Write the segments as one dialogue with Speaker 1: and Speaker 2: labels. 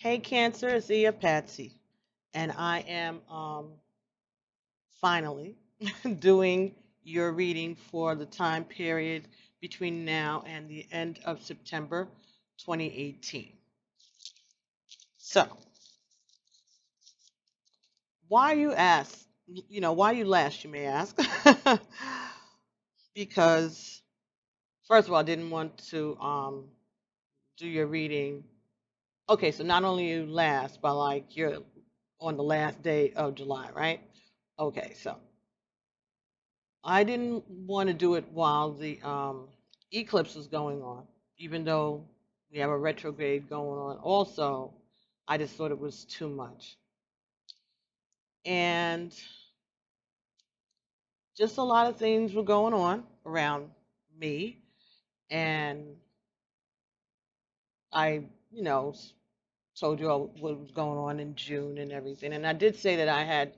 Speaker 1: Hey Cancer, it's Ia Patsy, and I am finally doing your reading for the time period between now and the end of September 2018. So, why you ask, why you last, you may ask, because first of all, I didn't want to do your reading. Okay, so not only you last, but like you're on the last day of July, right? Okay, so I didn't want to do it while the eclipse was going on, even though we have a retrograde going on. Also, I just thought it was too much. And just a lot of things were going on around me. And I, you know, told you all what was going on in June and everything. And I did say that I had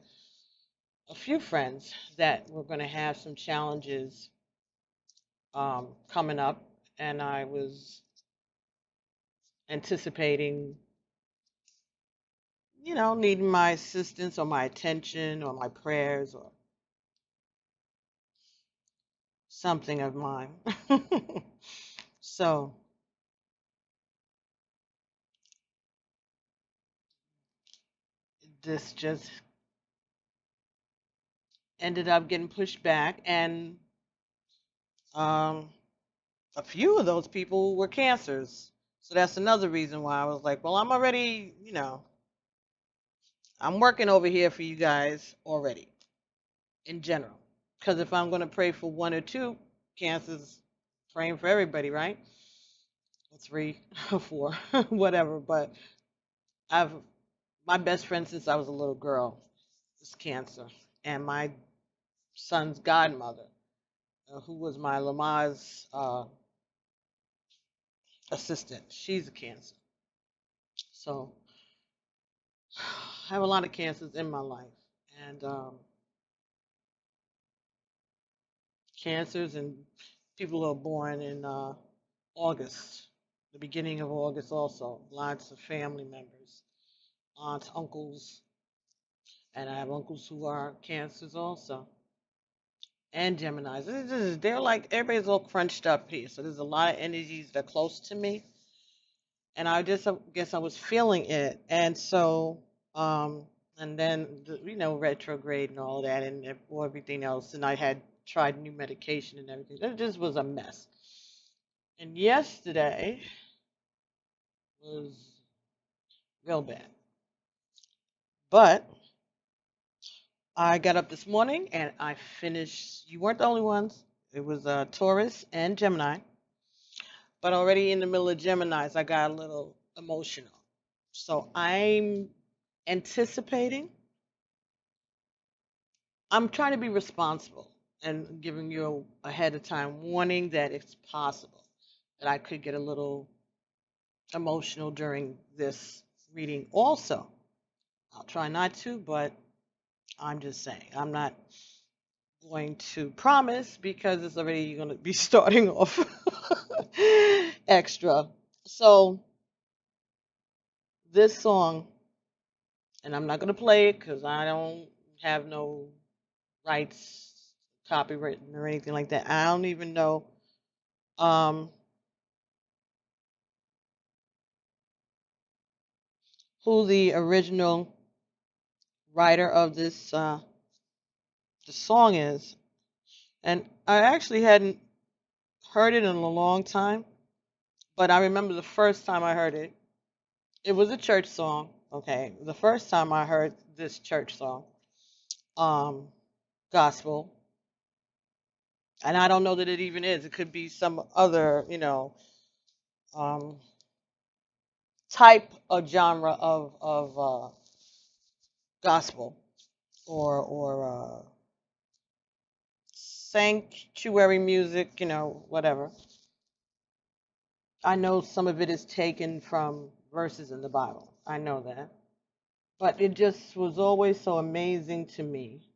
Speaker 1: a few friends that were going to have some challenges coming up. And I was anticipating, needing my assistance or my attention or my prayers or something of mine. So this just ended up getting pushed back, and um, a few of those people were cancers. So that's another reason why I was like, well, I'm already, I'm working over here for you guys already in general. Because if I'm going to pray for one or two cancers, praying for everybody, right? Or three or four, whatever. But I've my best friend since I was a little girl is cancer, and my son's godmother, who was my Lama's assistant, she's a cancer. So I have a lot of cancers in my life, and cancers and people who are born in August, the beginning of August, also lots of family members, aunts, uncles, and I have uncles who are cancers also. And Geminis. They're like everybody's all crunched up here. So there's a lot of energies that are close to me, and I just guess I was feeling it, and so and then retrograde and all that, and everything else, and I had tried new medication and everything. It just was a mess. And yesterday was real bad, but I got up this morning and I finished. You weren't the only ones. It was Taurus and Gemini. But already in the middle of Gemini's, I got a little emotional. So anticipating, I'm trying to be responsible and giving you ahead of time warning that it's possible that I could get a little emotional during this reading also. I'll try not to, but I'm just saying. I'm not going to promise because it's already going to be starting off extra. So, this song, and I'm not going to play it because I don't have no rights, copywritten or anything like that. I don't even know um, who the original writer of this the song is, and I actually hadn't heard it in a long time. But I remember the first time I heard it, it was a church song. Okay, the first time I heard this church song, um, gospel, and I don't know that it even is. It could be some other, um, type of genre of gospel or sanctuary music, whatever. I know some of it is taken from verses in the Bible. I know that. But it just was always so amazing to me,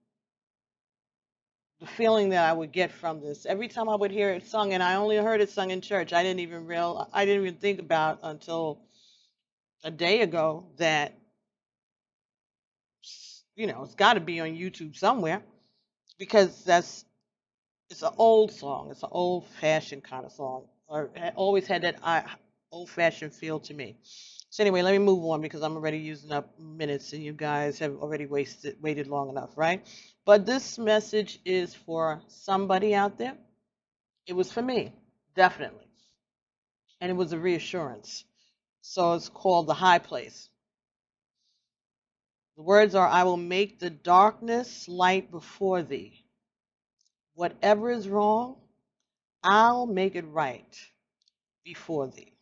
Speaker 1: the feeling that I would get from this. Every time I would hear it sung, and I only heard it sung in church, I didn't even think about until a day ago that, it's got to be on YouTube somewhere because it's an old song. It's an old fashioned kind of song, or always had that old fashioned feel to me. So anyway, let me move on because I'm already using up minutes and you guys have already waited long enough, right? But this message is for somebody out there. It was for me, definitely. And it was a reassurance. So it's called The High Place. The words are, I will make the darkness light before thee. Whatever is wrong, I'll make it right before thee.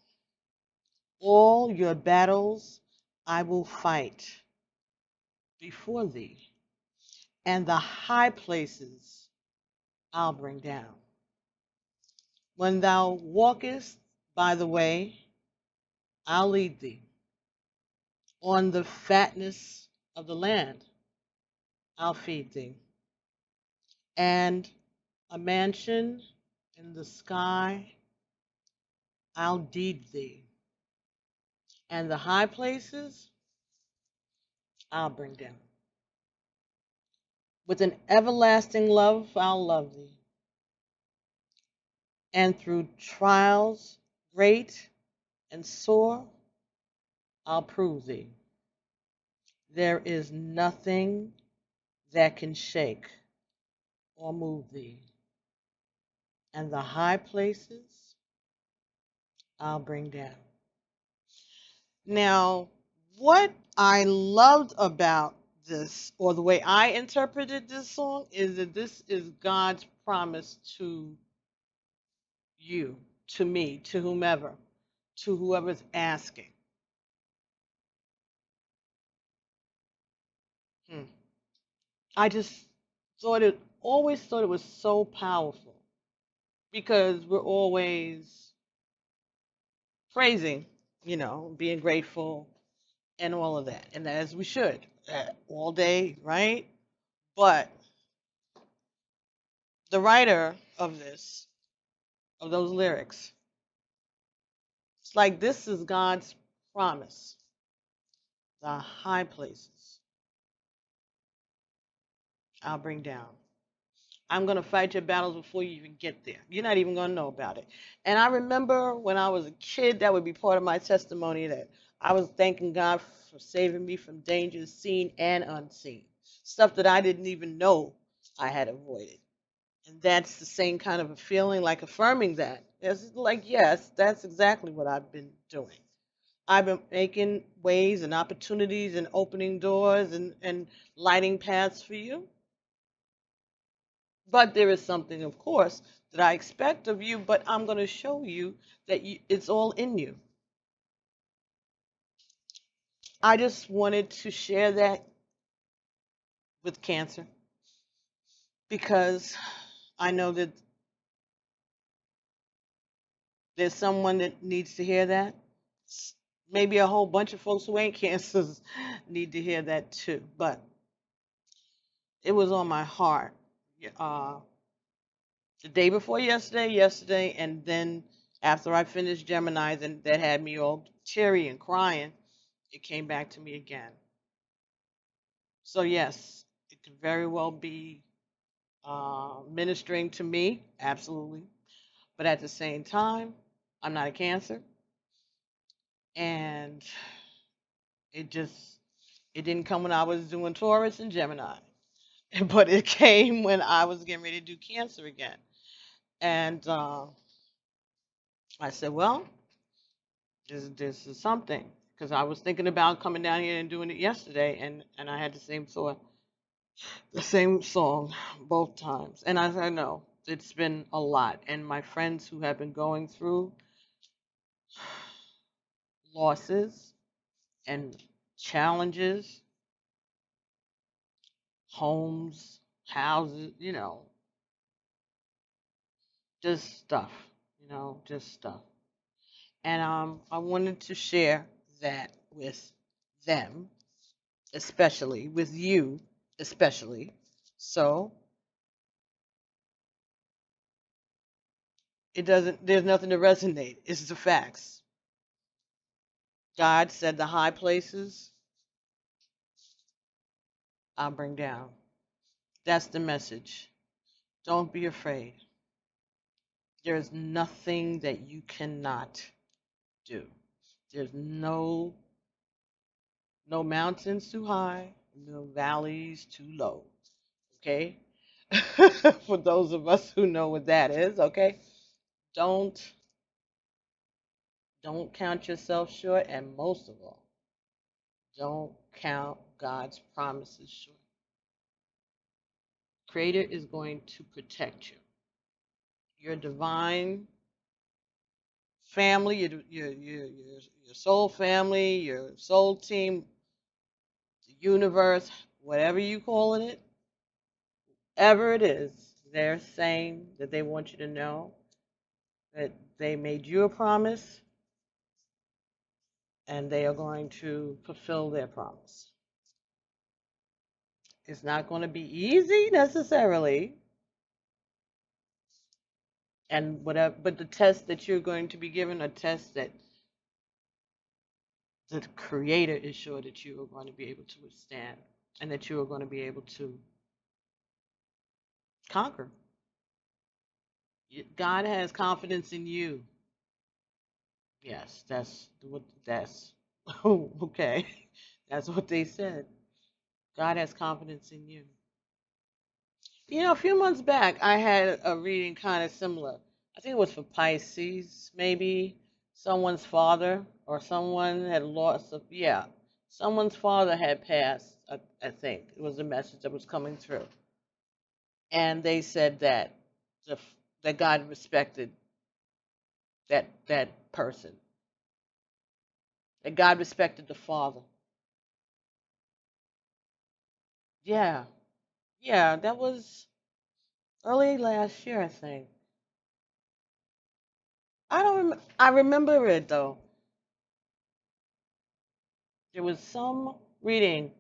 Speaker 1: All your battles I will fight before thee, and the high places I'll bring down. When thou walkest by the way, I'll lead thee. On the fatness of the land, I'll feed thee. And a mansion in the sky, I'll deed thee. And the high places, I'll bring down. With an everlasting love, I'll love thee. And through trials great and sore, I'll prove thee. There is nothing that can shake or move thee. And the high places I'll bring down. Now, what I loved about this, or the way I interpreted this song, is that this is God's promise to you, to me, to whoever's asking. I just always thought it was so powerful because we're always praising, being grateful and all of that. And as we should, all day, right? But the writer of those lyrics, it's like this is God's promise. The high places I'll bring down. I'm going to fight your battles before you even get there. You're not even going to know about it. And I remember when I was a kid, that would be part of my testimony, that I was thanking God for saving me from dangers seen and unseen, stuff that I didn't even know I had avoided. And that's the same kind of a feeling, like affirming that. It's like, yes, that's exactly what I've been doing. I've been making ways and opportunities and opening doors and lighting paths for you. But there is something, of course, that I expect of you, but I'm going to show you that it's all in you. I just wanted to share that with cancer because I know that there's someone that needs to hear that. Maybe a whole bunch of folks who ain't cancers need to hear that too. But it was on my heart the day before yesterday, and then after I finished Gemini, then that had me all teary and crying. It came back to me again. So yes, it could very well be ministering to me, absolutely. But at the same time, I'm not a Cancer, and it didn't come when I was doing Taurus and Gemini, but it came when I was getting ready to do Cancer again. And I said, well, this is something, because I was thinking about coming down here and doing it yesterday, and I had the same song both times. And as I know, it's been a lot. And my friends who have been going through losses and challenges, homes, houses, just stuff, just stuff. And I wanted to share that with them, especially with you, especially. So there's nothing to resonate. It's the facts. God said the high places I'll bring down. That's the message. Don't be afraid. There's nothing that you cannot do. There's no mountains too high, no valleys too low. Okay? For those of us who know what that is, okay? Don't don't count yourself short, and most of all, don't count God's promises short. Creator is going to protect you. Your divine family, your soul family, your soul team, the universe, whatever you calling it, ever it is, they're saying that they want you to know that they made you a promise and they are going to fulfill their promise. It's not going to be easy necessarily, and whatever, but the test that you're going to be given are tests that the Creator is sure that you are going to be able to withstand and that you are going to be able to conquer. God has confidence in you. Yes, that's okay. That's what they said. God has confidence in you. You know, a few months back, I had a reading kind of similar. I think it was for Pisces, maybe someone's father or someone had lost. Yeah, someone's father had passed. I think it was a message that was coming through, and they said that the, that God respected that person, that God respected the father. Yeah, yeah, that was early last year, I think. I don't. I remember it though. There was some reading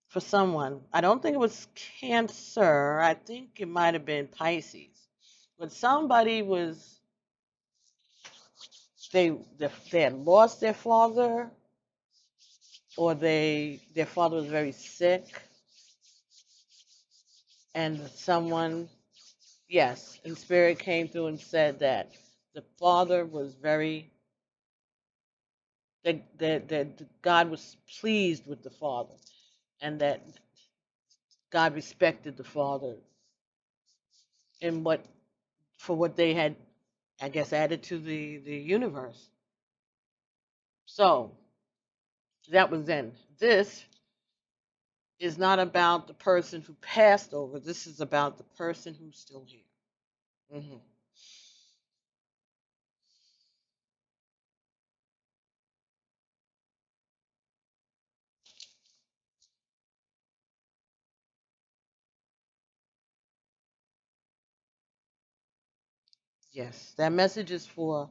Speaker 1: for someone. I don't think it was Cancer. I think it might have been Pisces. But somebody was they had lost their father, or their father was very sick, and someone, yes, in spirit came through and said that the father was very that God was pleased with the father, and that God respected the father in what for what they had, I guess, added to the universe. So that was then. This is not about the person who passed over. This is about the person who's still here. Hmm. Yes, that message is for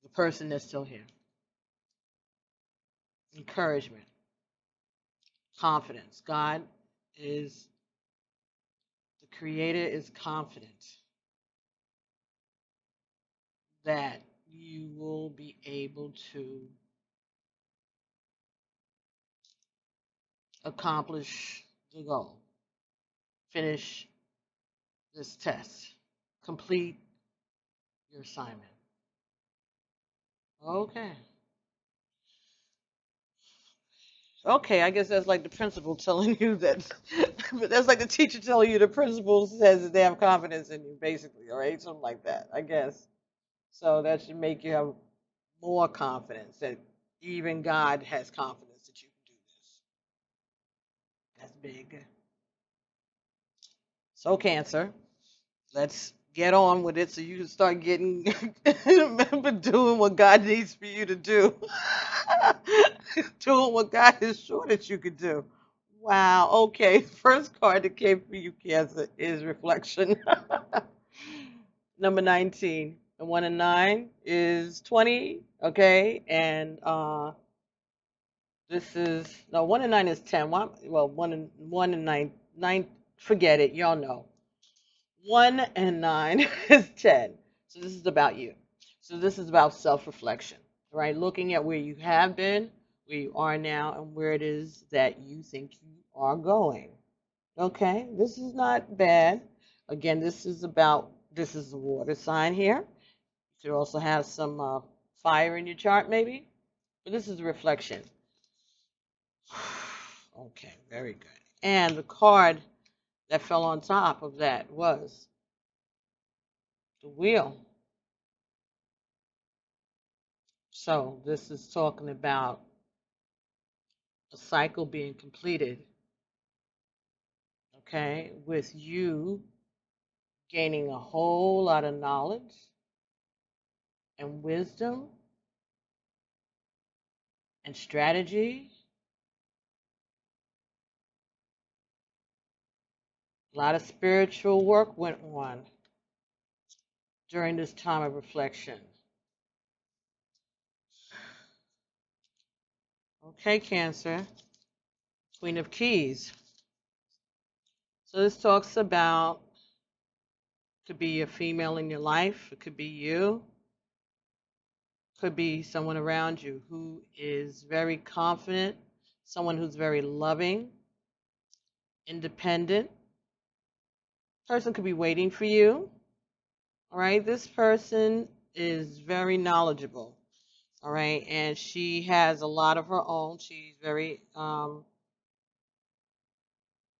Speaker 1: the person that's still here. Encouragement, confidence. God is, the Creator is confident that you will be able to accomplish the goal, finish this test, complete your assignment. Okay. Okay, I guess that's like the principal telling you that. But that's like the teacher telling you the principal says that they have confidence in you, basically, all right? Something like that, I guess. So that should make you have more confidence that even God has confidence that you can do this. That's big. So, Cancer, let's get on with it so you can start getting, remember, doing what God needs for you to do. Doing what God is sure that you can do. Wow. Okay. First card that came for you, Cancer, is reflection. Number 19. And 1 and 9 is 20. Okay. And this is, no, 1 and 9 is 10. Well, 1 and 9, 9, forget it. Y'all know. 1 and 9 is 10. So this is about you. So this is about self reflection. right? Looking at where you have been, where you are now, and where it is that you think you are going. Okay, this is not bad. Again, this is a water sign here. You could also have some fire in your chart, maybe, but this is a reflection. Okay, very good. And the card that fell on top of that was the wheel. So this is talking about a cycle being completed, okay, with you gaining a whole lot of knowledge and wisdom and strategy. A lot of spiritual work went on during this time of reflection. Okay, Cancer, Queen of Keys. So this talks about, could be a female in your life, it could be you, could be someone around you who is very confident, someone who's very loving, independent. Person could be waiting for you. All right, this person is very knowledgeable. All right, and she has a lot of her own. She's very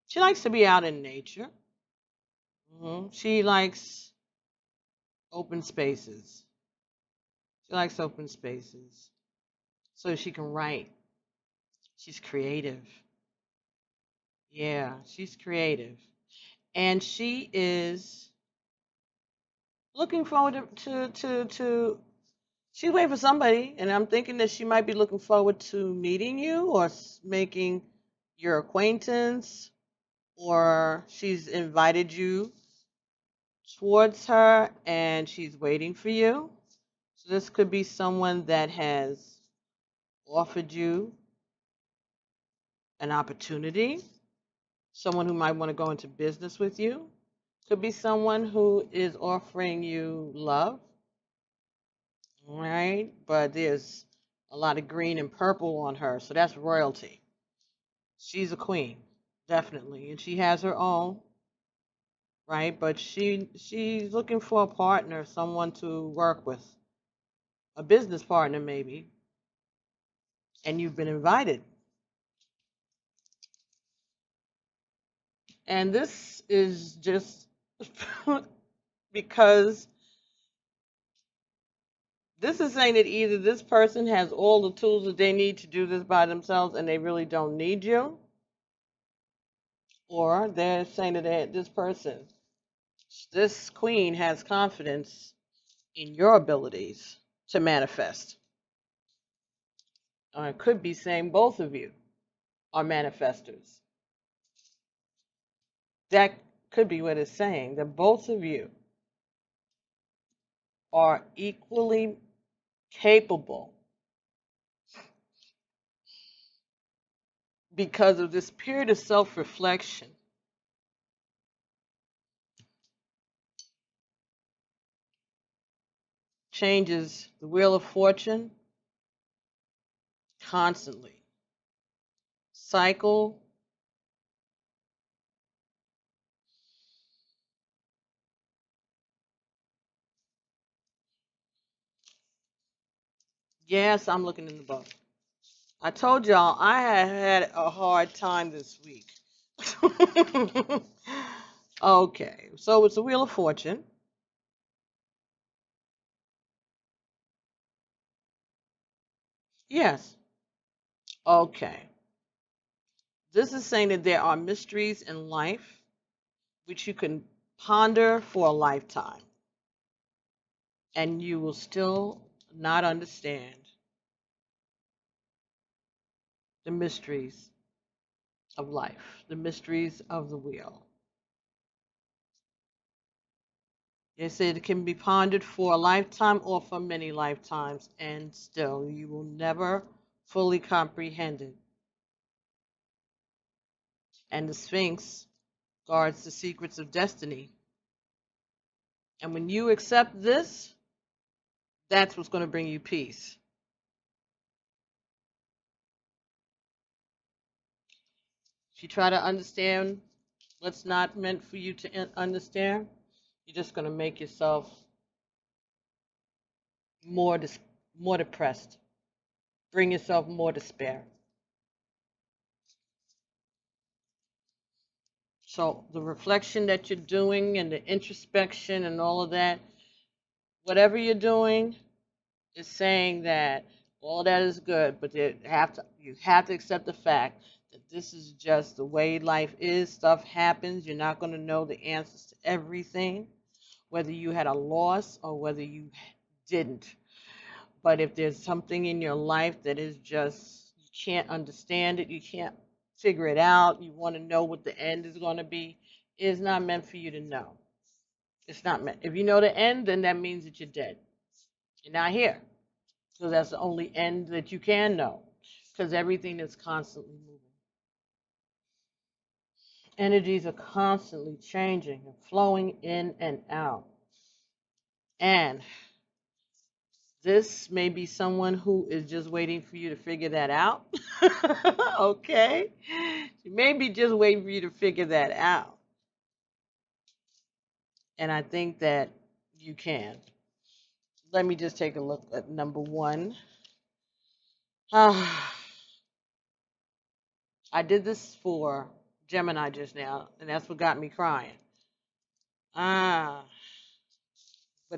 Speaker 1: she likes to be out in nature. She likes open spaces. She likes open spaces so she can write. She's creative. Yeah, she's creative. And she is looking forward to she's waiting for somebody, and I'm thinking that she might be looking forward to meeting you or making your acquaintance, or she's invited you towards her and she's waiting for you. So this could be someone that has offered you an opportunity, someone who might want to go into business with you. Could be someone who is offering you love, right? But there's a lot of green and purple on her, so that's royalty. She's a queen, definitely, and she has her own, right? But she's looking for a partner, someone to work with, a business partner maybe, and you've been invited. And this is just because this is saying that either this person has all the tools that they need to do this by themselves and they really don't need you, or they're saying that this person, this queen, has confidence in your abilities to manifest. Or it could be saying both of you are manifestors. That could be what it's saying, that both of you are equally capable because of this period of self-reflection. Changes the wheel of fortune constantly. Cycle. Yes, I'm looking in the book. I told y'all I had a hard time this week. Okay, so it's the wheel of fortune. Yes. Okay. This is saying that there are mysteries in life which you can ponder for a lifetime, and you will still not understand the mysteries of life, the mysteries of the wheel. They said it can be pondered for a lifetime or for many lifetimes, and still you will never fully comprehend it. And the Sphinx guards the secrets of destiny. And when you accept this, that's what's going to bring you peace. If you try to understand what's not meant for you to understand, you're just going to make yourself more more depressed, bring yourself more despair. So the reflection that you're doing and the introspection and all of that, whatever you're doing is saying that all that is good, but you have to accept the fact that this is just the way life is. Stuff happens. You're not going to know the answers to everything, whether you had a loss or whether you didn't. But if there's something in your life that is just, you can't understand it, you can't figure it out, you want to know what the end is going to be, it is not meant for you to know. It's not meant. If you know the end, then that means that you're dead. You're not here. So that's the only end that you can know, because everything is constantly moving. Energies are constantly changing and flowing in and out. And this may be someone who is just waiting for you to figure that out. Okay? She may be just waiting for you to figure that out. And I think that you can. Let me just take a look at number one. I did this for Gemini just now, and that's what got me crying. But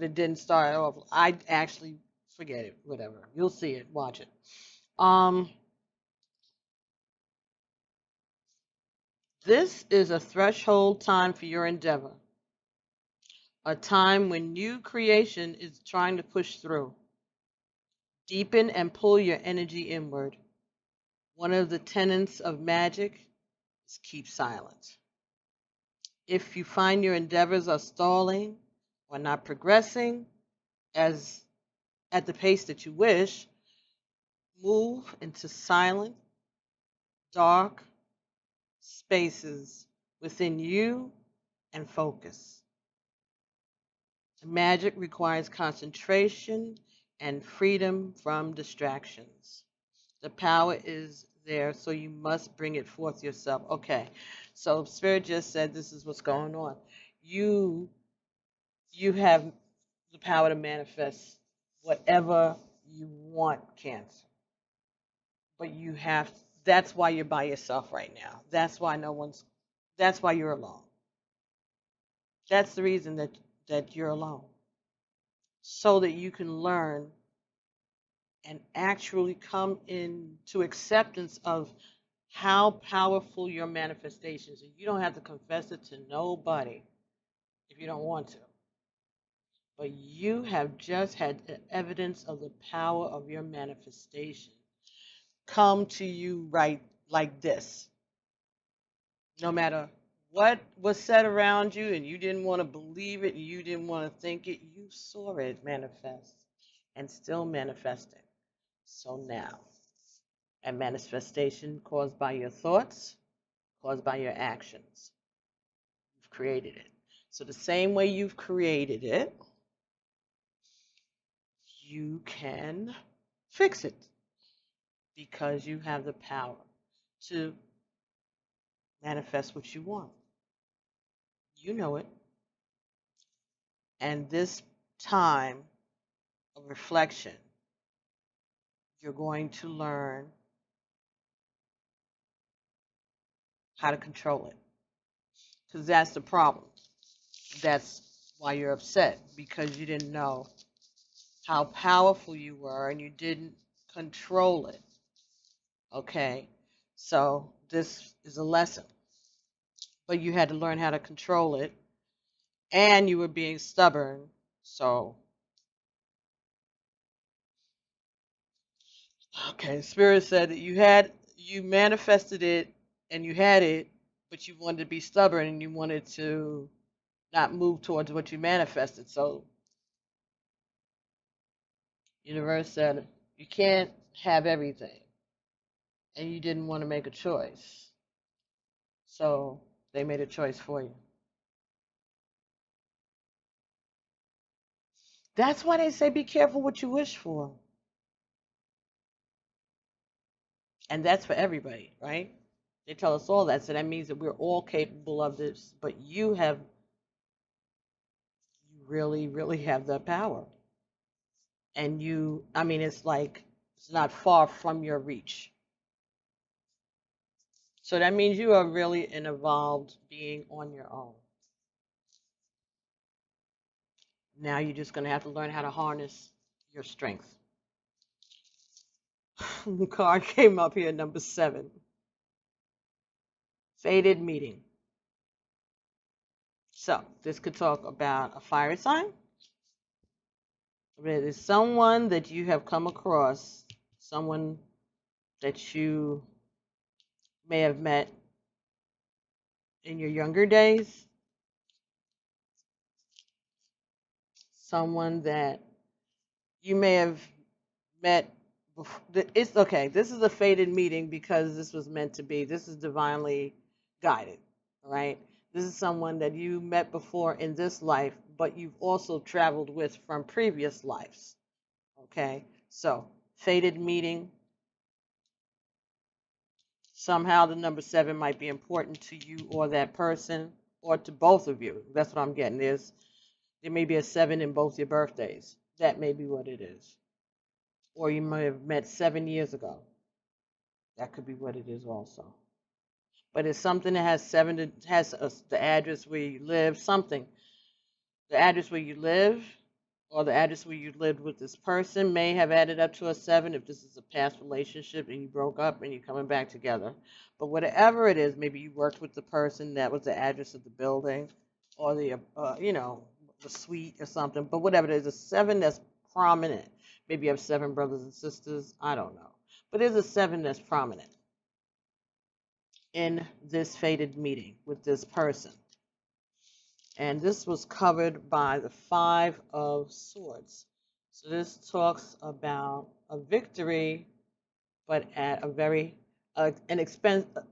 Speaker 1: it didn't start off. I actually forget it. Whatever. You'll see it. Watch it. This is a threshold time for your endeavor. A time when new creation is trying to push through. Deepen and pull your energy inward. One of the tenets of magic is keep silent. If you find your endeavors are stalling or not progressing as at the pace that you wish, move into silent, dark spaces within you and focus. Magic requires concentration and freedom from distractions. The power is there, so you must bring it forth yourself. Okay, so Spirit just said this is what's going on. You have the power to manifest whatever you want, Cancer. But you have, that's why you're by yourself right now. That's why that's why you're alone. That's the reason that you're alone. So that you can learn and actually come into acceptance of how powerful your manifestations are. You don't have to confess it to nobody if you don't want to. But you have just had evidence of the power of your manifestation come to you right like this. No matter what was said around you and you didn't want to believe it, you didn't want to think it, you saw it manifest and still manifesting. So now, a manifestation caused by your thoughts, caused by your actions. You've created it. So the same way you've created it, you can fix it because you have the power to manifest what you want. You know it. And this time of reflection, you're going to learn how to control it. Because that's the problem. That's why you're upset, because you didn't know how powerful you were and you didn't control it. Okay, so this is a lesson. But you had to learn how to control it, and you were being stubborn. So, okay, Spirit said that you manifested it and you had it, but you wanted to be stubborn and you wanted to not move towards what you manifested. So, universe said you can't have everything, and you didn't want to make a choice. So they made a choice for you. That's why they say be careful what you wish for. And that's for everybody, right? They tell us all that. So that means that we're all capable of this, but you really, really have that power. And I mean, it's like, it's not far from your reach. So that means you are really an evolved being on your own. Now you're just going to have to learn how to harness your strength. The card came up here, number 7. Fated meeting. So this could talk about a fire sign. It is someone that you have come across, someone that you may have met in your younger days, someone that you may have met before. It's okay. This is a fated meeting because this was meant to be. This is divinely guided, all right? This is someone that you met before in this life, but you've also traveled with from previous lives, okay? So, fated meeting. Somehow the number 7 might be important to you or that person or to both of you. That's what I'm getting. There may be a 7 in both your birthdays. That may be what it is. Or you may have met 7 years ago. That could be what it is also. But it's something that has 7, the address where you live, something. The address where you live or the address where you lived with this person may have added up to a 7 if this is a past relationship and you broke up and you're coming back together. But whatever it is, maybe you worked with the person, that was the address of the building or the suite or something. But whatever it is, a 7 that's prominent. Maybe you have 7 brothers and sisters. I don't know. But there's a 7 that's prominent in this fated meeting with this person. And this was covered by the 5 of Swords. So this talks about a victory, but at a very a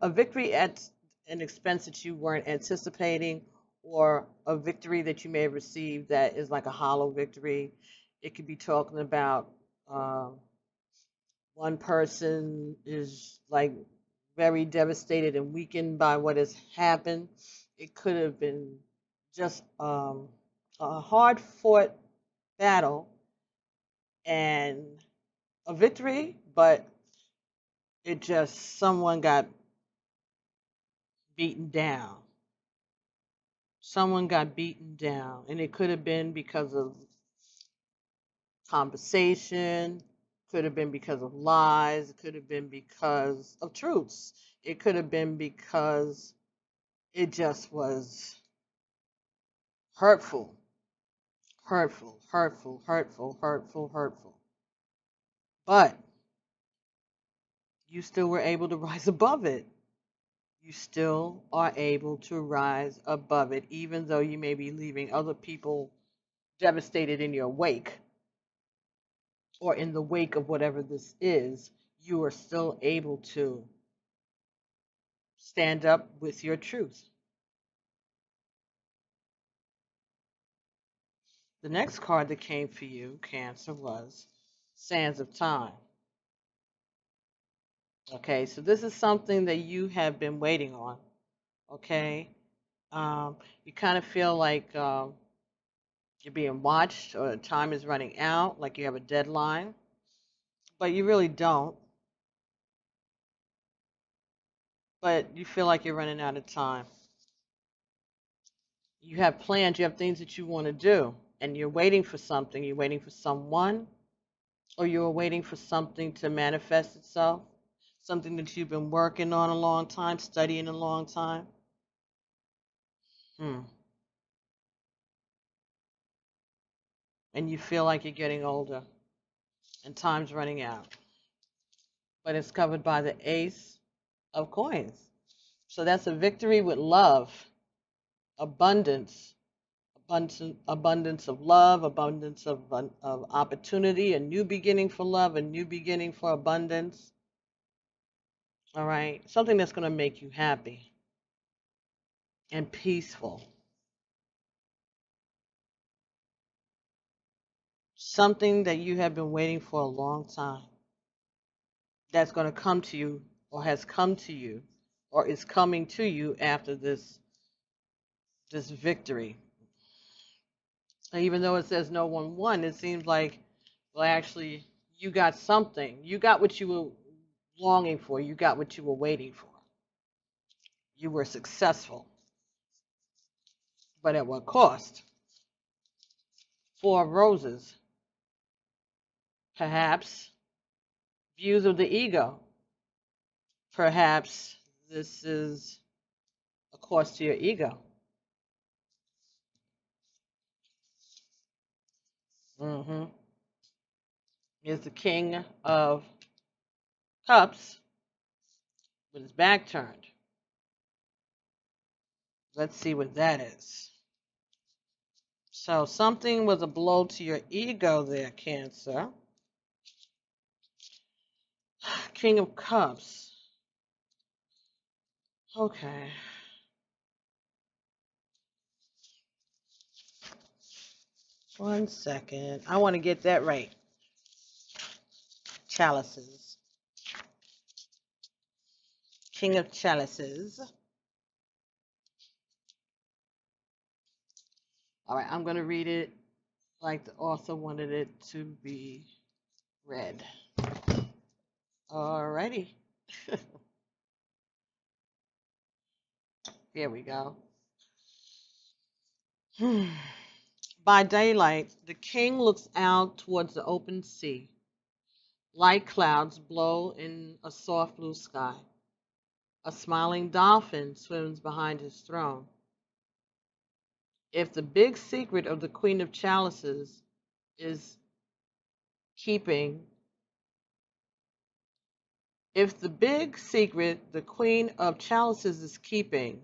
Speaker 1: victory at an expense that you weren't anticipating, or a victory that you may have received that is like a hollow victory. It could be talking about one person is like very devastated and weakened by what has happened. It could have been just a hard-fought battle and a victory, but it just, someone got beaten down. Someone got beaten down, and it could have been because of conversation, could have been because of lies, it could have been because of truths. It could have been because it just was hurtful, hurtful, hurtful, hurtful, hurtful, hurtful. But you still were able to rise above it. You still are able to rise above it, even though you may be leaving other people devastated in your wake, or in the wake of whatever this is. You are still able to stand up with your truth. The next card that came for you, Cancer, was Sands of Time. Okay, so this is something that you have been waiting on. Okay, you kind of feel like you're being watched, or time is running out, like you have a deadline, but you really don't. But you feel like you're running out of time. You have plans, you have things that you want to do, and you're waiting for something. You're waiting for someone, or you're waiting for something to manifest itself, something that you've been working on a long time, studying a long time. And you feel like you're getting older and time's running out. But it's covered by the Ace of Coins. So that's a victory with love, abundance, abundance of love, abundance of opportunity, a new beginning for love, a new beginning for abundance. All right, something that's going to make you happy and peaceful. Something that you have been waiting for a long time, that's going to come to you, or has come to you, or is coming to you after this victory. And even though it says no one won, it seems like, well, actually, you got something. You got what you were longing for. You got what you were waiting for. You were successful. But at what cost? 4 of Roses. Perhaps views of the ego. Perhaps this is a cost to your ego. Is the King of Cups with his back turned. Let's see what that is. So something was a blow to your ego there, Cancer. King of Cups. Okay. One second. I want to get that right. Chalices. King of Chalices. All right, I'm going to read it like the author wanted it to be read. All righty. Here we go. By daylight, the king looks out towards the open sea. Light clouds blow in a soft blue sky. A smiling dolphin swims behind his throne. If the big secret of the Queen of Chalices is keeping, if the big secret the Queen of Chalices is keeping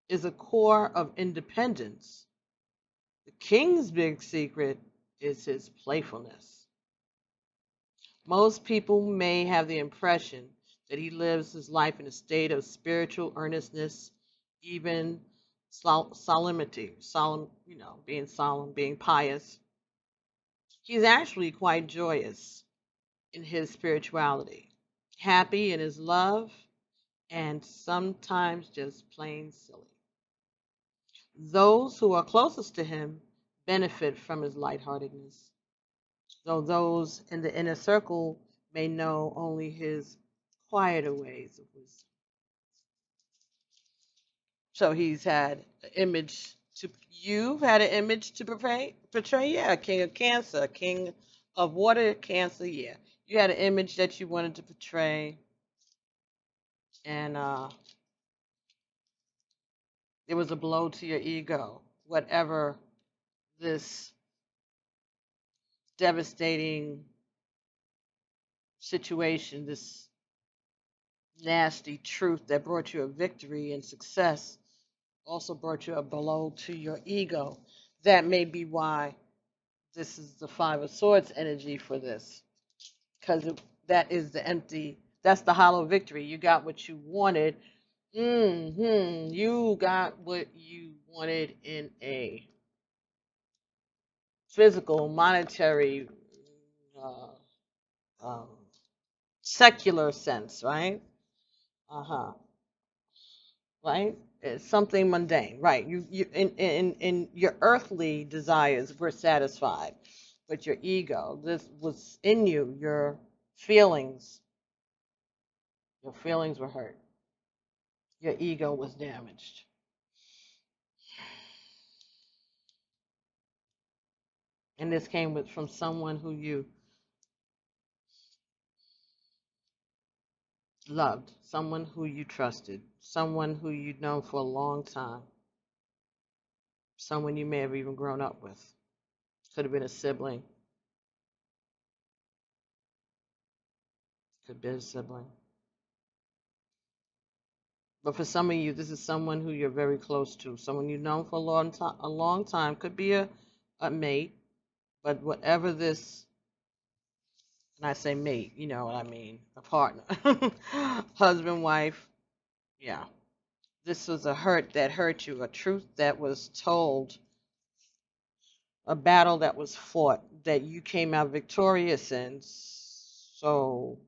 Speaker 1: is a core of independence, the king's big secret is his playfulness. Most people may have the impression that he lives his life in a state of spiritual earnestness, even solemnity, being solemn, being pious. He's actually quite joyous in his spirituality, happy in his love, and sometimes just plain silly. Those who are closest to him benefit from his lightheartedness, though those in the inner circle may know only his quieter ways of wisdom. So you've had an image to portray? Yeah, King of Cancer, King of Water, Cancer, yeah. You had an image that you wanted to portray, and it was a blow to your ego, whatever this devastating situation, this nasty truth that brought you a victory and success, also brought you a blow to your ego. That may be why this is the 5 of Swords energy for this, because that is the empty, that's the hollow victory. You got what you wanted. You got what you wanted in a physical, monetary, secular sense, right? Right? It's something mundane, right? You in your earthly desires were satisfied, but your ego, this was in you, your feelings were hurt. Your ego was damaged. And this came from someone who you loved, someone who you trusted, someone who you'd known for a long time, someone you may have even grown up with. Could have been a sibling. Could be a sibling. But for some of you, this is someone who you're very close to, someone you've known for a long time. Could be a mate, but whatever this, and I say mate, you know what I mean, a partner, husband, wife, yeah. This was a hurt that hurt you, a truth that was told, a battle that was fought, that you came out victorious in. So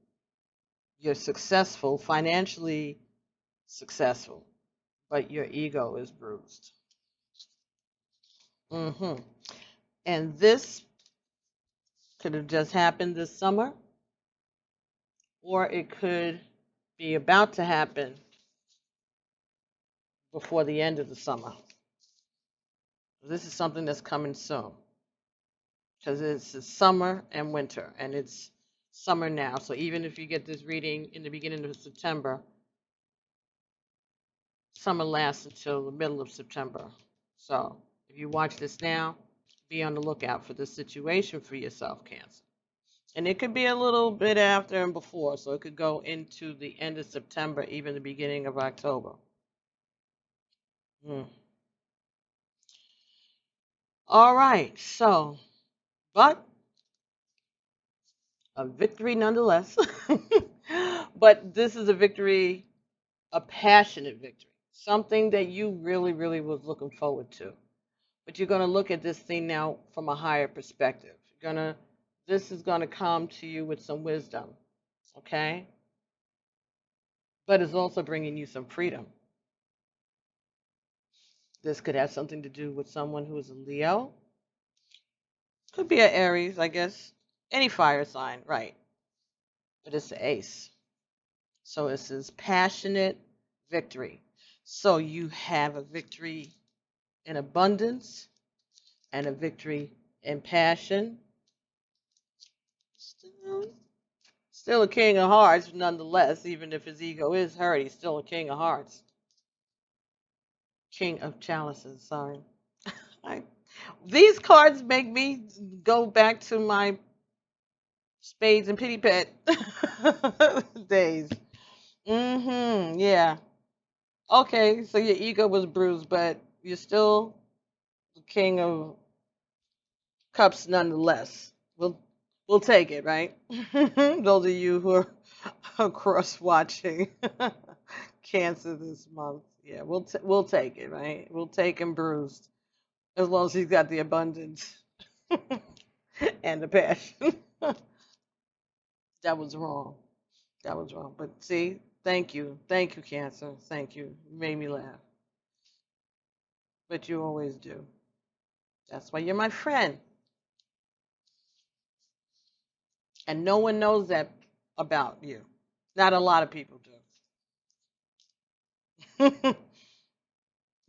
Speaker 1: you're successful financially. successful, but your ego is bruised. And this could have just happened this summer, or it could be about to happen before the end of the summer. This is something that's coming soon because it's summer and winter, and it's summer now. So even if you get this reading in the beginning of September, summer lasts until the middle of September. So if you watch this now, be on the lookout for this situation for yourself, Cancer. And it could be a little bit after and before, so it could go into the end of September, even the beginning of October. All right, so, but a victory nonetheless. But this is a victory, a passionate victory, something that you really, really was looking forward to. But you're going to look at this thing now from a higher perspective. This is going to come to you with some wisdom, okay? But it's also bringing you some freedom. This could have something to do with someone who is a Leo. Could be an Aries, I guess. Any fire sign, right? But it's the ace. So this is passionate victory. So you have a victory in abundance and a victory in passion. Still a king of hearts, nonetheless, even if his ego is hurt, he's still a king of hearts. King of chalices, sorry. These cards make me go back to my spades and pity pet days. Yeah. Okay, so your ego was bruised, but you're still the king of cups nonetheless. We'll take it, right? Those of you who are cross watching Cancer this month, yeah, we'll take it, right? We'll take him bruised as long as he's got the abundance and the passion. That was wrong. That was wrong. But see, thank you, Cancer. Thank you. You made me laugh. But you always do. That's why you're my friend. And no one knows that about you. Not a lot of people do.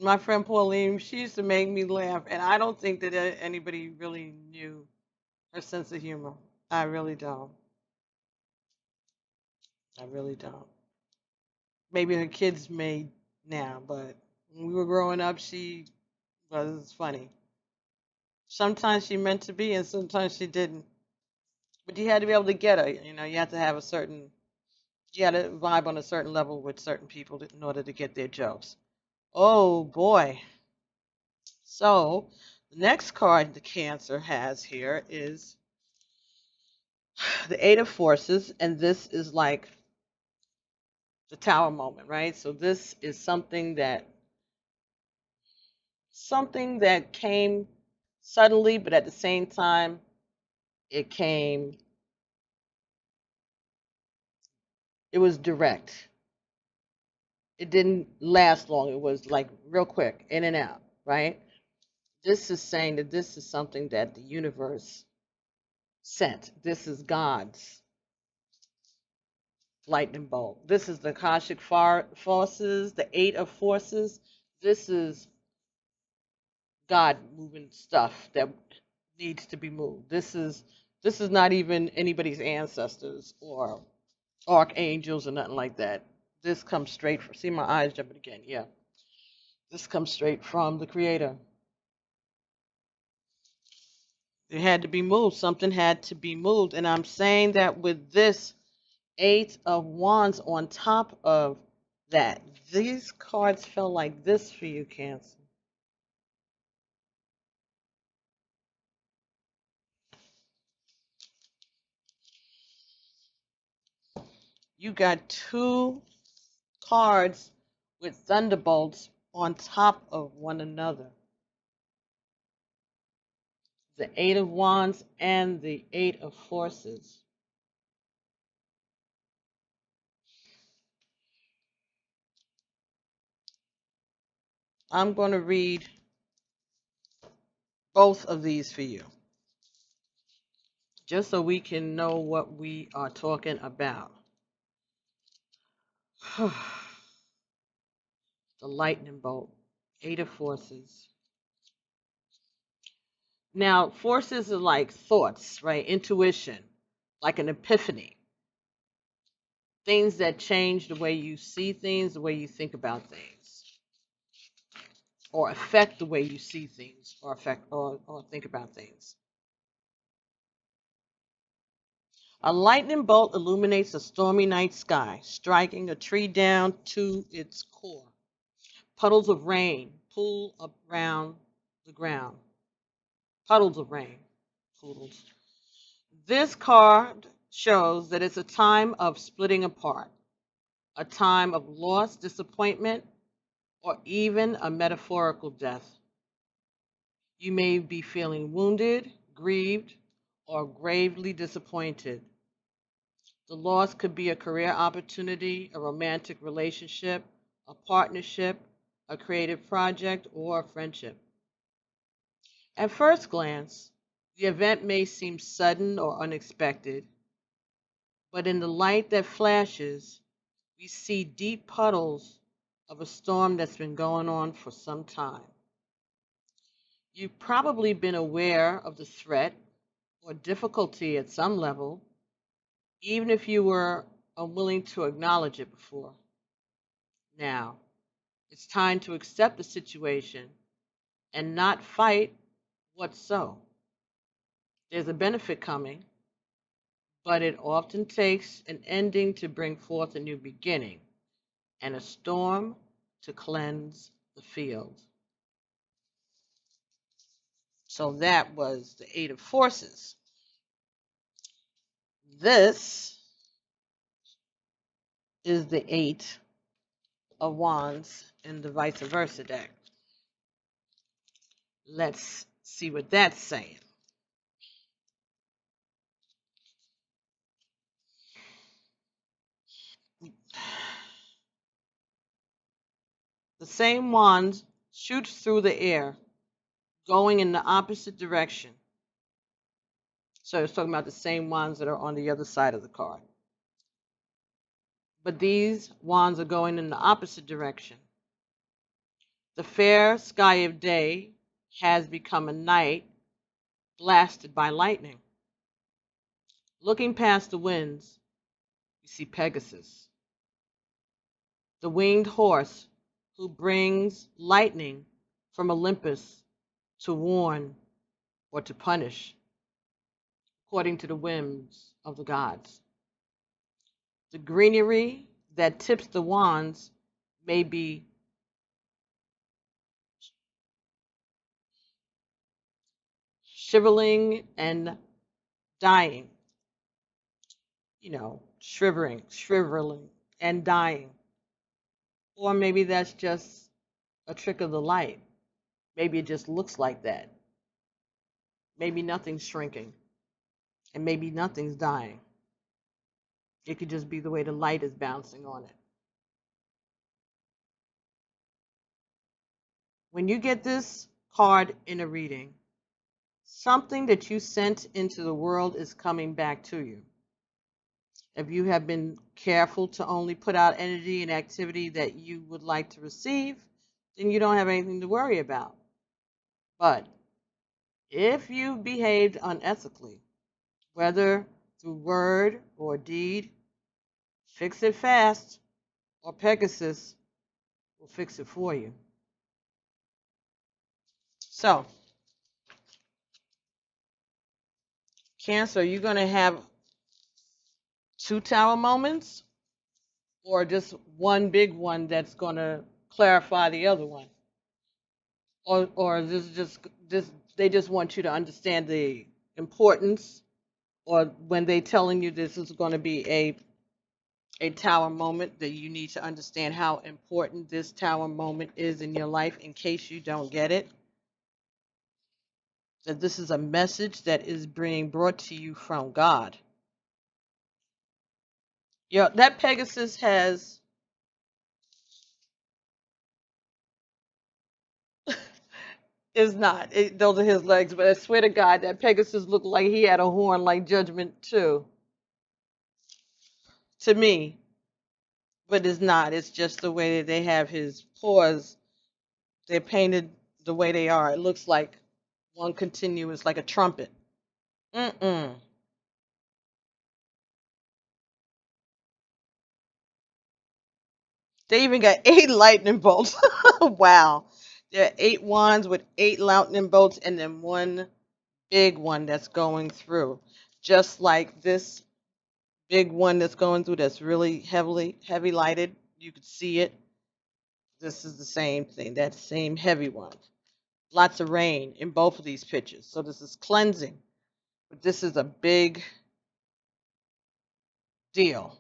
Speaker 1: My friend Pauline, she used to make me laugh, and I don't think that anybody really knew her sense of humor. I really don't. I really don't. Maybe her kids may now, but when we were growing up, she was funny. Sometimes she meant to be, and sometimes she didn't. But you had to be able to get her. You know, you had to have you had to vibe on a certain level with certain people in order to get their jokes. Oh boy. So the next card the Cancer has here is the Eight of Forces, and this is like the Tower moment, right? So this is something that came suddenly, but at the same time, it was direct. It didn't last long. It was like real quick, in and out, right? This is saying that this is something that the universe sent. This is God's lightning bolt. This is the Akashic forces, the Eight of Forces. This is God moving stuff that needs to be moved. This is not even anybody's ancestors or archangels or nothing like that. This comes straight from, see my eyes jumping again, yeah. This comes straight from the Creator. It had to be moved. Something had to be moved. And I'm saying that with this Eight of Wands on top of that, these cards felt like this for you, Cancer. You got two cards with thunderbolts on top of one another. The Eight of Wands and the Eight of Forces. I'm going to read both of these for you, just so we can know what we are talking about. The lightning bolt, 8 of forces. Now, forces are like thoughts, right? Intuition, like an epiphany. Things that change the way you see things, the way you think about things, or affect the way you see things, or think about things. A lightning bolt illuminates a stormy night sky, striking a tree down to its core. Puddles of rain pool around the ground. Puddles of rain. Poodles. This card shows that it's a time of splitting apart, a time of loss, disappointment, or even a metaphorical death. You may be feeling wounded, grieved, or gravely disappointed. The loss could be a career opportunity, a romantic relationship, a partnership, a creative project, or a friendship. At first glance, the event may seem sudden or unexpected, but in the light that flashes, we see deep puddles of a storm that's been going on for some time. You've probably been aware of the threat or difficulty at some level, even if you were unwilling to acknowledge it before. Now, it's time to accept the situation and not fight what's so. There's a benefit coming, but it often takes an ending to bring forth a new beginning and a storm to cleanse the field. So that was the 8 of forces. This is the 8 of wands in the vice versa deck. Let's see what that's saying. The same wand shoots through the air, going in the opposite direction. So it's talking about the same wands that are on the other side of the card. But these wands are going in the opposite direction. The fair sky of day has become a night blasted by lightning. Looking past the winds, we see Pegasus, the winged horse who brings lightning from Olympus to warn or to punish, according to the whims of the gods. The greenery that tips the wands may be shriveling and dying. Shriveling and dying. Or maybe that's just a trick of the light. Maybe it just looks like that. Maybe nothing's shrinking. And maybe nothing's dying. It could just be the way the light is bouncing on it. When you get this card in a reading, something that you sent into the world is coming back to you. If you have been careful to only put out energy and activity that you would like to receive, then you don't have anything to worry about. But if you behaved unethically, whether through word or deed, fix it fast, or Pegasus will fix it for you. So, Cancer, you're going to have 2 tower moments, or just one big one that's going to clarify the other one? Or they just want you to understand the importance, or when they telling you this is going to be a tower moment, that you need to understand how important this tower moment is in your life in case you don't get it? That this is a message that is being brought to you from God. Yeah, that Pegasus has It's not. Those are his legs, but I swear to God, that Pegasus looked like he had a horn like Judgment too, to me. But it's not. It's just the way that they have his paws. They're painted the way they are. It looks like one continuous, like a trumpet. Mm-mm. They even got 8 lightning bolts. Wow. There are 8 wands with 8 lightning bolts and then one big one that's going through. Just like this big one that's going through that's really heavy lighted. You could see it. This is the same thing, that same heavy one. Lots of rain in both of these pictures. So this is cleansing. But this is a big deal.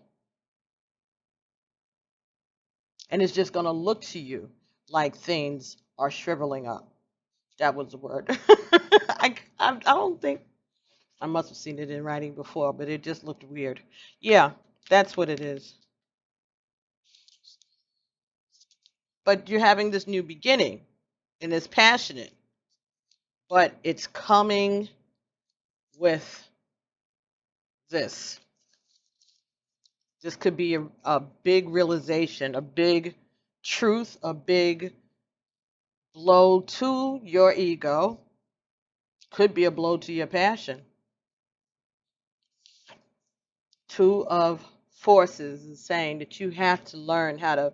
Speaker 1: And it's just going to look to you like things are shriveling up. That was the word. I don't think I must have seen it in writing before, but it just looked weird. Yeah, that's what it is. But you're having this new beginning, and it's passionate, but it's coming with this. This could be a big realization, a big truth, a big blow to your ego. Could be a blow to your passion. Two of forces is saying that you have to learn how to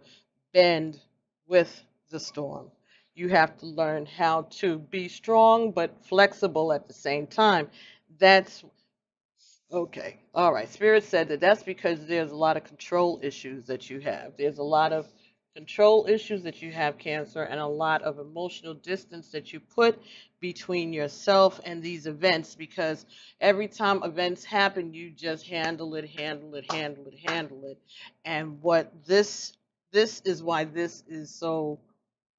Speaker 1: bend with the storm. You have to learn how to be strong but flexible at the same time. That's okay. All right. Spirit said that that's because there's a lot of control issues that you have. There's a lot of control issues that you have, Cancer, and a lot of emotional distance that you put between yourself and these events, because every time events happen, you just handle it, handle it, handle it, handle it. And what this is why this is so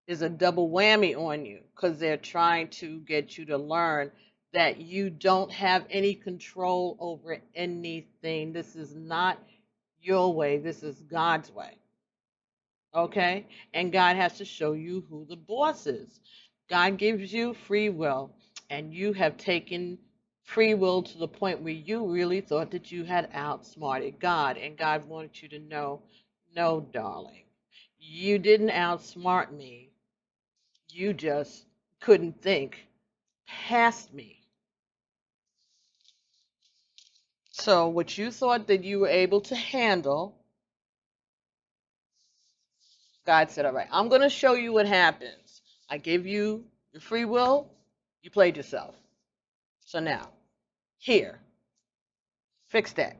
Speaker 1: is a double whammy on you, because they're trying to get you to learn that you don't have any control over anything. This is not your way. This is God's way. Okay? And God has to show you who the boss is. God gives you free will, and you have taken free will to the point where you really thought that you had outsmarted God. And God wanted you to know, no, darling, you didn't outsmart me. You just couldn't think past me. So what you thought that you were able to handle, God said, all right, I'm going to show you what happens. I gave you your free will. You played yourself. So now, here, fix that.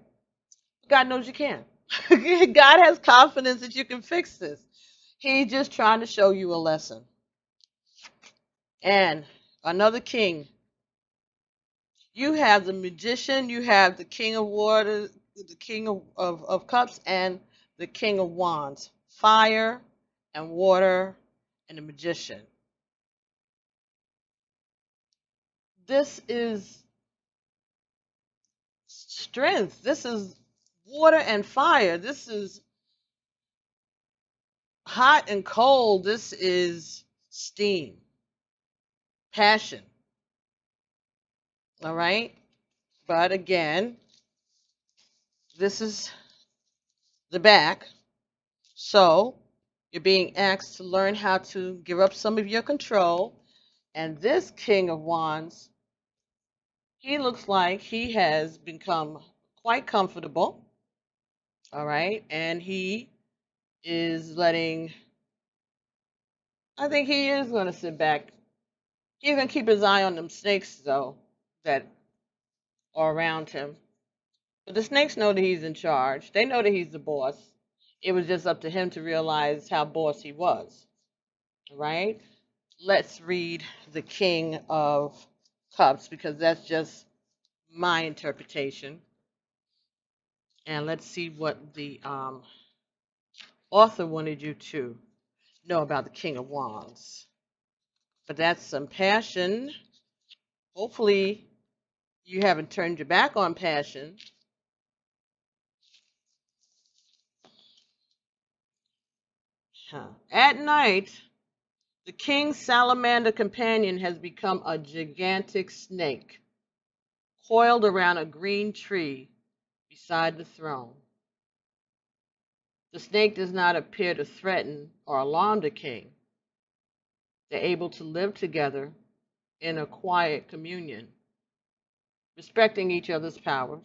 Speaker 1: God knows you can. God has confidence that you can fix this. He's just trying to show you a lesson. And another king. You have the magician, you have the king of water, the king of cups, and the king of wands. Fire and water and the magician. This is strength. This is water and fire. This is hot and cold. This is steam, passion. All right? But again, this is the back. So you're being asked to learn how to give up some of your control. And this King of Wands, he looks like he has become quite comfortable. All right? And he is letting, I think he is going to sit back. He's going to keep his eye on them snakes, though, that are around him. But the snakes know that he's in charge. They know that he's the boss. It was just up to him to realize how boss he was. All right? Let's read the King of Cups, because that's just my interpretation. And let's see what the author wanted you to know about the King of Wands. But that's some passion. Hopefully, you haven't turned your back on passion. At night, The king's salamander companion has become a gigantic snake, coiled around a green tree beside the throne. The snake does not appear to threaten or alarm the king. They're able to live together in a quiet communion, respecting each other's powers.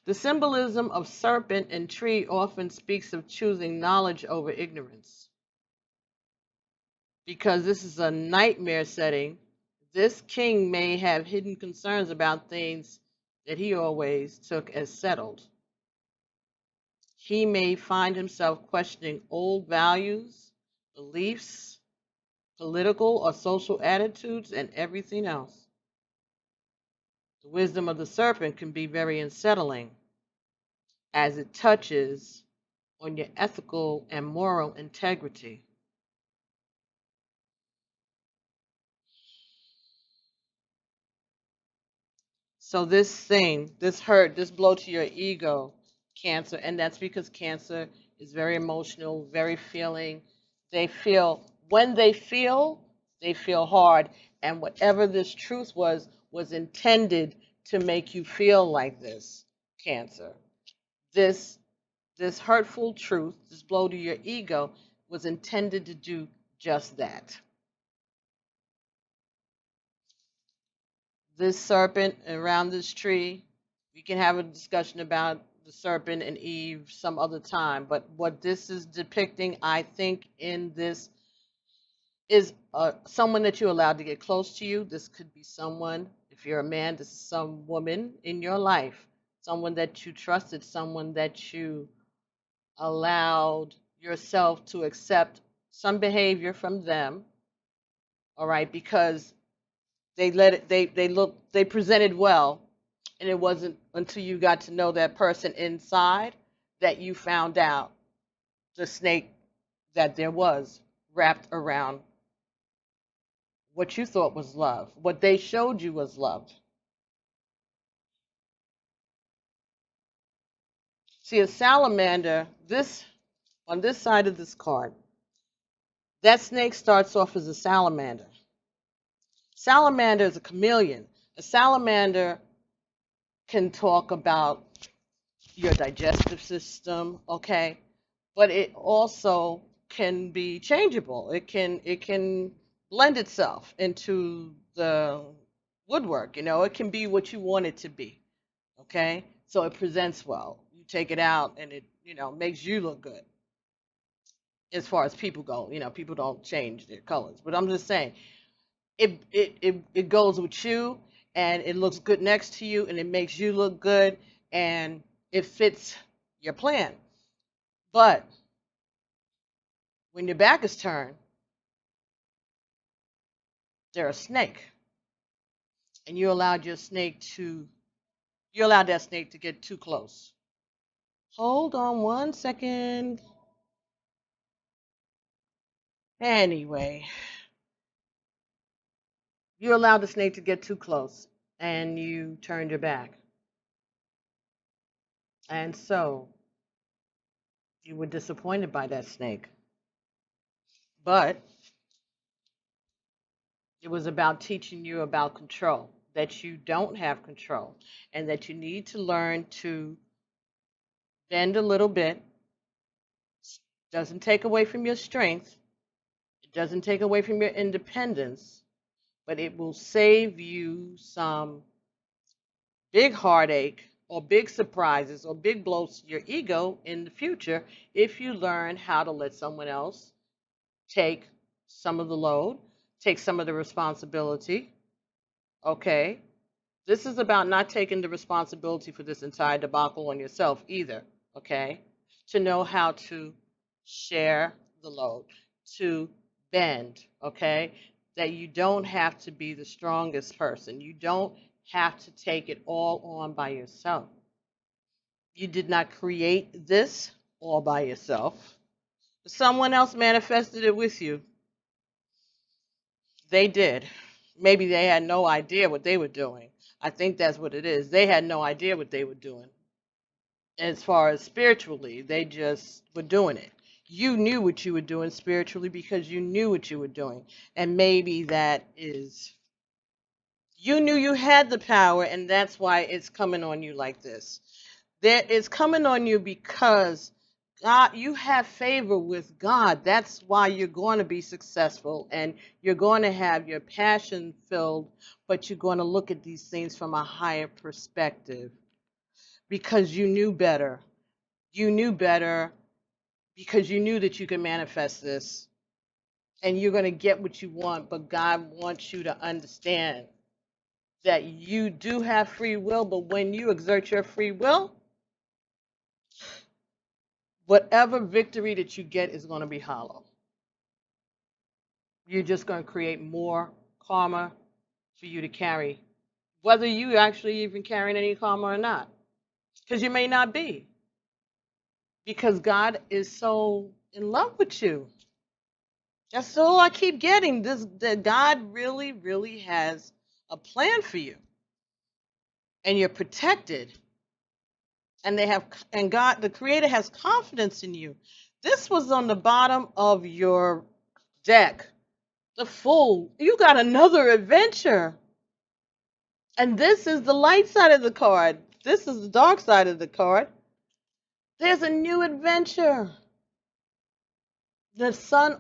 Speaker 1: The symbolism of serpent and tree often speaks of choosing knowledge over ignorance. Because this is a nightmare setting, this king may have hidden concerns about things that he always took as settled. He may find himself questioning old values, beliefs, political or social attitudes, and everything else. The wisdom of the serpent can be very unsettling, as it touches on your ethical and moral integrity. So this thing, this hurt, this blow to your ego, Cancer, and that's because Cancer is very emotional, very feeling. They feel, when they feel hard, and whatever this truth was intended to make you feel like this, Cancer. This hurtful truth, this blow to your ego, was intended to do just that. This serpent around this tree, we can have a discussion about the serpent and Eve some other time, but what this is depicting, I think, in this is someone that you allowed to get close to you. This could be someone, if you're a man, this is some woman in your life, someone that you trusted, someone that you allowed yourself to accept some behavior from them, all right, because they let it, they presented well, and it wasn't until you got to know that person inside that you found out the snake that there was wrapped around what you thought was love, what they showed you was love. See, a salamander, this on this side of this card, that snake starts off as a salamander. Salamander is a chameleon. A salamander can talk about your digestive system, okay? But it also can be changeable. It can blend itself into the woodwork, you know. It can be what you want it to be, okay? So it presents well. You take it out and it, you know, makes you look good. As far as people go, you know, people don't change their colors. But I'm just saying, it goes with you, and it looks good next to you, and it makes you look good, and it fits your plan. But when your back is turned, they're a snake, and you allowed that snake to get too close. Hold on one second. Anyway, you allowed the snake to get too close, and you turned your back. And so you were disappointed by that snake. But it was about teaching you about control, that you don't have control, and that you need to learn to bend a little bit. Doesn't take away from your strength. It doesn't take away from your independence, but it will save you some big heartache or big surprises or big blows to your ego in the future if you learn how to let someone else take some of the load, take some of the responsibility. Okay? This is about not taking the responsibility for this entire debacle on yourself either. Okay? To know how to share the load, to bend. Okay? That you don't have to be the strongest person. You don't have to take it all on by yourself. You did not create this all by yourself. Someone else manifested it with you. They did. Maybe they had no idea what they were doing. I think that's what it is. They had no idea what they were doing. As far as spiritually, they just were doing it. You knew what you were doing spiritually because you knew what you were doing. And maybe that is, you knew you had the power, and that's why it's coming on you like this. That it's coming on you because God, you have favor with God. That's why you're going to be successful and you're going to have your passion filled, but you're going to look at these things from a higher perspective because you knew better. You knew better because you knew that you could manifest this and you're going to get what you want, but God wants you to understand that you do have free will, but when you exert your free will, whatever victory that you get is going to be hollow. You're just going to create more karma for you to carry, whether you actually even carrying any karma or not, because you may not be, because God is so in love with you. That's all I keep getting. This that God really, really has a plan for you, and you're protected. And God, the Creator, has confidence in you. This was on the bottom of your deck. The Fool. You got another adventure, and this is the light side of the card. This is the dark side of the card. There's a new adventure. The sun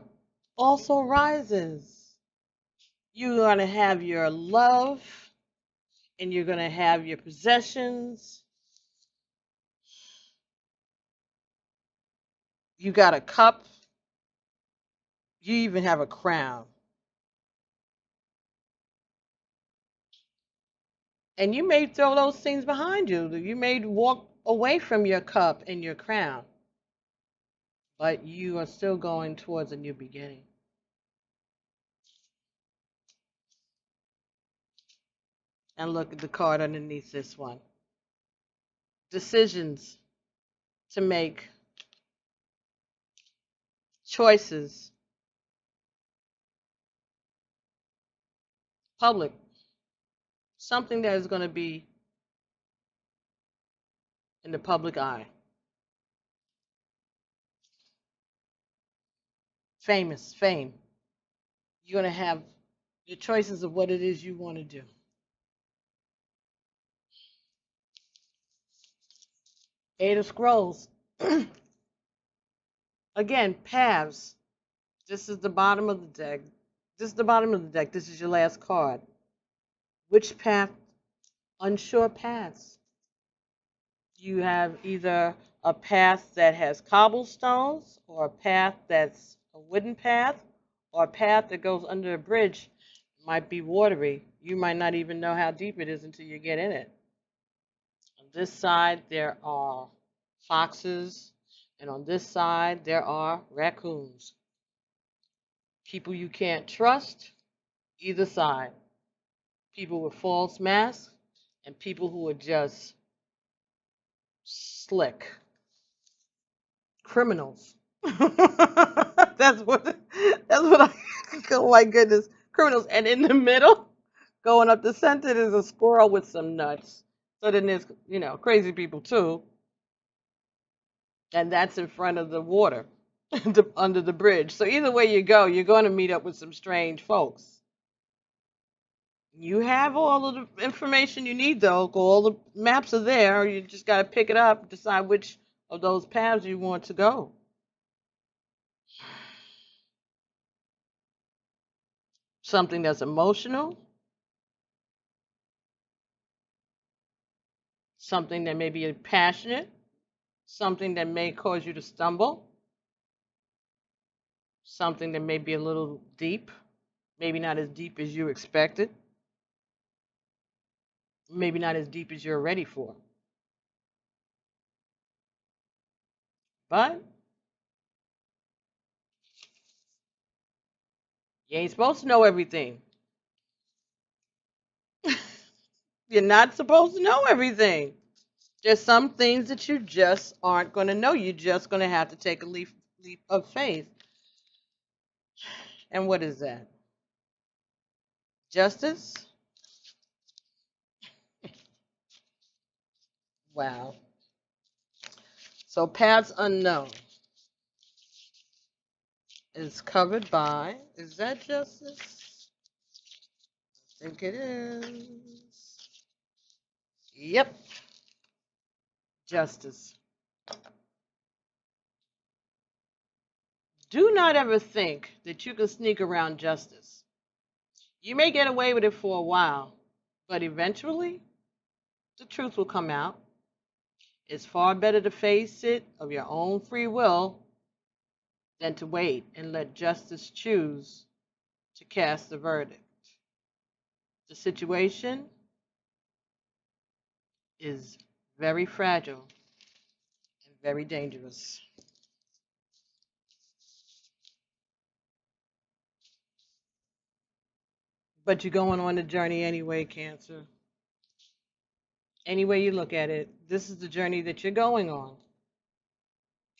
Speaker 1: also rises. You're going to have your love, and you're going to have your possessions. You got a cup. You even have a crown. And you may throw those things behind you. You may walk away from your cup and your crown. But you are still going towards a new beginning. And look at the card underneath this one. Decisions to make, choices, public, something that is going to be in the public eye. Fame. You're going to have your choices of what it is you want to do. Eight of Scrolls. Again, paths. This is the bottom of the deck. This is the bottom of the deck. This is your last card. Which path? Unsure paths. You have either a path that has cobblestones, or a path that's a wooden path, or a path that goes under a bridge. It might be watery. You might not even know how deep it is until you get in it. On this side, there are foxes, and on this side, there are raccoons. People you can't trust, either side. People with false masks, and people who are just slick. Criminals. that's what I oh my goodness. Criminals. And in the middle, going up the center, there's a squirrel with some nuts. So then there's, crazy people too. And that's in front of the water, under the bridge. So either way you go, you're going to meet up with some strange folks. You have all of the information you need, though. All the maps are there. You just got to pick it up, decide which of those paths you want to go. Something that's emotional, something that may be passionate, something that may cause you to stumble, something that may be a little deep, maybe not as deep as you expected, maybe not as deep as you're ready for. But you ain't supposed to know everything. You're not supposed to know everything. There's some things that you just aren't going to know. You're just going to have to take a leap of faith. And what is that? Justice? Wow. So paths unknown. is covered by, is that justice? I think it is. Yep, justice. Do not ever think that you can sneak around justice. You may get away with it for a while, but eventually the truth will come out. It's far better to face it of your own free will than to wait and let justice choose to cast the verdict. The situation is very fragile and very dangerous. But you're going on the journey anyway, Cancer. Any way you look at it, this is the journey that you're going on.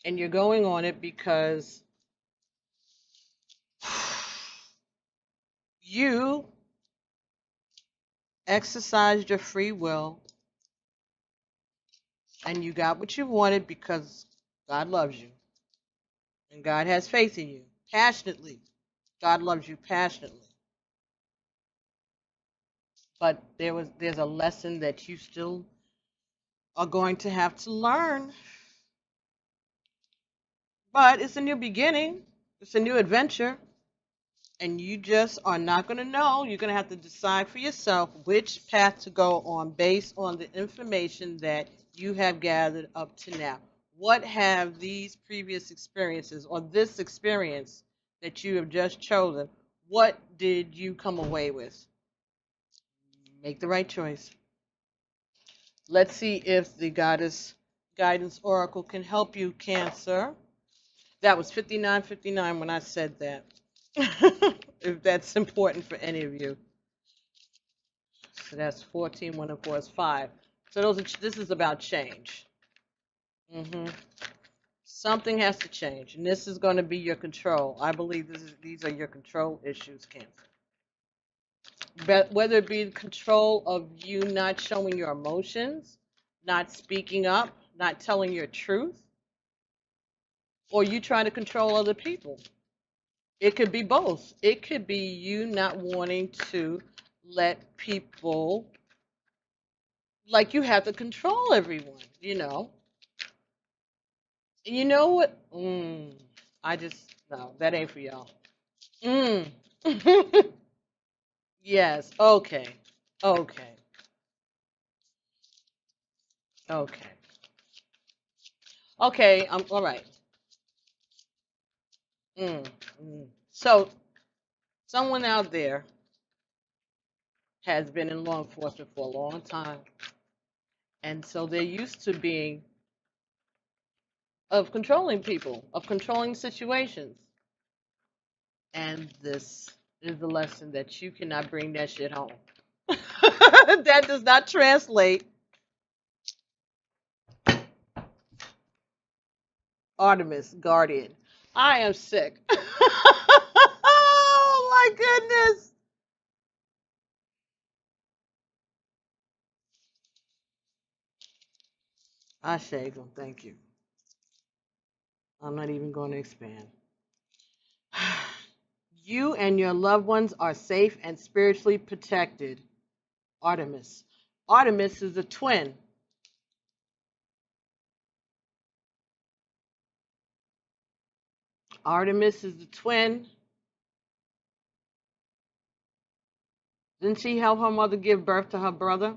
Speaker 1: And you're going on it because you exercised your free will and you got what you wanted because God loves you. And God has faith in you passionately. God loves you passionately. But there's a lesson that you still are going to have to learn. But it's a new beginning. It's a new adventure. And you just are not going to know. You're going to have to decide for yourself which path to go on based on the information that you have gathered up to now. What have these previous experiences or this experience that you have just chosen, what did you come away with? Make the right choice. Let's see if the Goddess Guidance Oracle can help you, Cancer. That was 5959 when I said that. If that's important for any of you. So that's 14, 1 and 4 is 5. So this is about change. Something has to change, and this is going to be your control. I believe these are your control issues, Cancer. But whether it be control of you not showing your emotions, not speaking up, not telling your truth, or you trying to control other people. It could be both. It could be you not wanting to let people, like you have to control everyone, you know. And you know what? No, that ain't for y'all. Yes, okay. Okay. Okay. Okay, all right. So, someone out there has been in law enforcement for a long time. And so they're used to being of controlling people, of controlling situations. And this is the lesson that you cannot bring that shit home. That does not translate. Artemis, guardian. I am sick. Oh my goodness. I shake them. Thank you. I'm not even going to expand. You and your loved ones are safe and spiritually protected. Artemis. Artemis is a twin. Artemis is the twin. Didn't she help her mother give birth to her brother?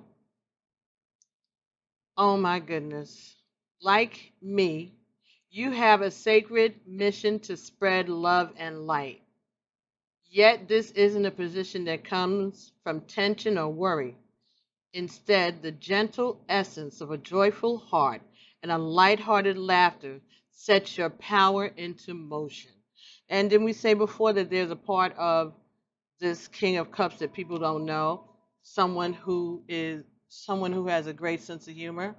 Speaker 1: Oh my goodness. Like me, you have a sacred mission to spread love and light. Yet this isn't a position that comes from tension or worry. Instead, the gentle essence of a joyful heart and a light-hearted laughter sets your power into motion. And then we say before that there's a part of this King of Cups that people don't know, someone who has a great sense of humor.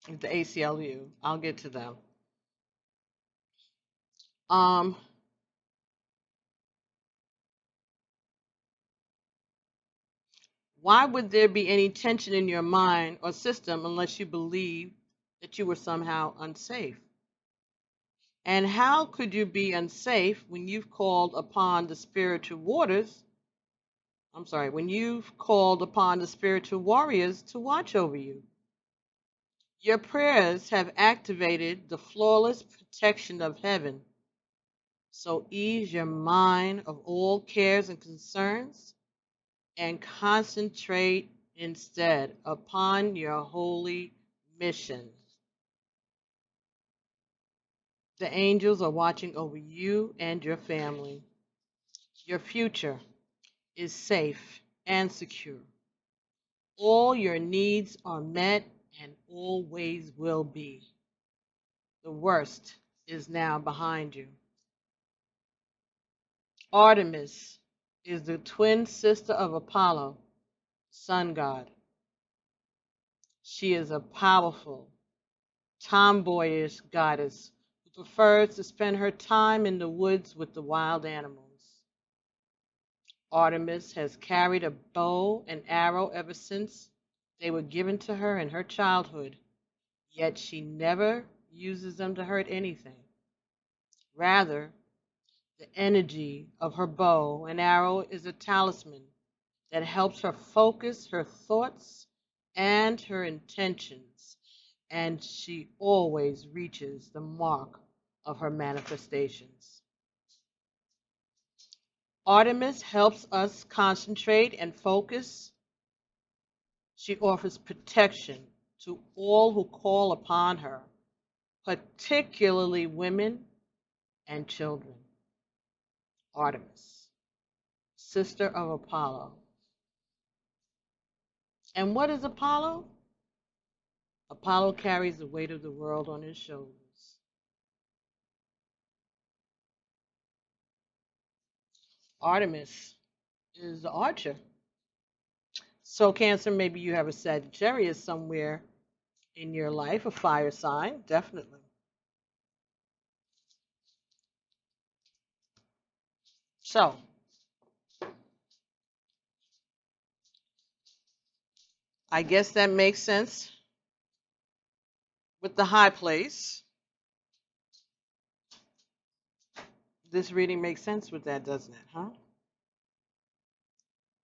Speaker 1: The ACLU. I'll get to them. Why would there be any tension in your mind or system unless you believe that you were somehow unsafe? And how could you be unsafe when you've called upon the spiritual waters? When you've called upon the spiritual warriors to watch over you. Your prayers have activated the flawless protection of heaven. So ease your mind of all cares and concerns and concentrate instead upon your holy mission. The angels are watching over you and your family. Your future is safe and secure. All your needs are met and always will be. The worst is now behind you. Artemis is the twin sister of Apollo, sun god. She is a powerful, tomboyish goddess who prefers to spend her time in the woods with the wild animals. Artemis has carried a bow and arrow ever since they were given to her in her childhood, yet she never uses them to hurt anything. Rather, the energy of her bow and arrow is a talisman that helps her focus her thoughts and her intentions, and she always reaches the mark of her manifestations. Artemis helps us concentrate and focus. She offers protection to all who call upon her, particularly women and children. Artemis, sister of Apollo. And what is Apollo? Apollo carries the weight of the world on his shoulders. Artemis is the archer. So Cancer, maybe you have a Sagittarius somewhere in your life, a fire sign, definitely. So, I guess that makes sense with the high place. This reading makes sense with that, doesn't it, huh?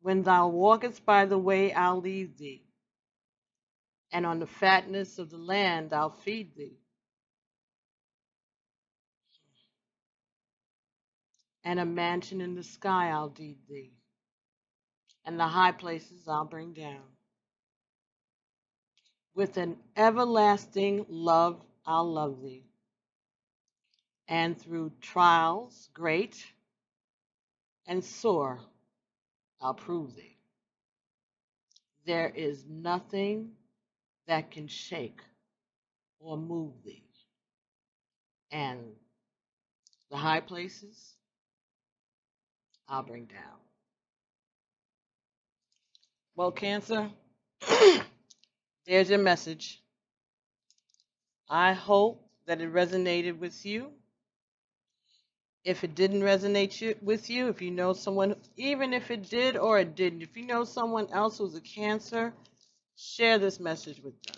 Speaker 1: When thou walkest by the way, I'll lead thee, and on the fatness of the land I'll feed thee. And a mansion in the sky I'll deed thee, and the high places I'll bring down. With an everlasting love I'll love thee, and through trials great and sore I'll prove thee. There is nothing that can shake or move thee, and the high places I'll bring down. Well, Cancer, there's your message. I hope that it resonated with you. If it didn't resonate with you, if you know someone, even if it did or it didn't, if you know someone else who's a Cancer, share this message with them.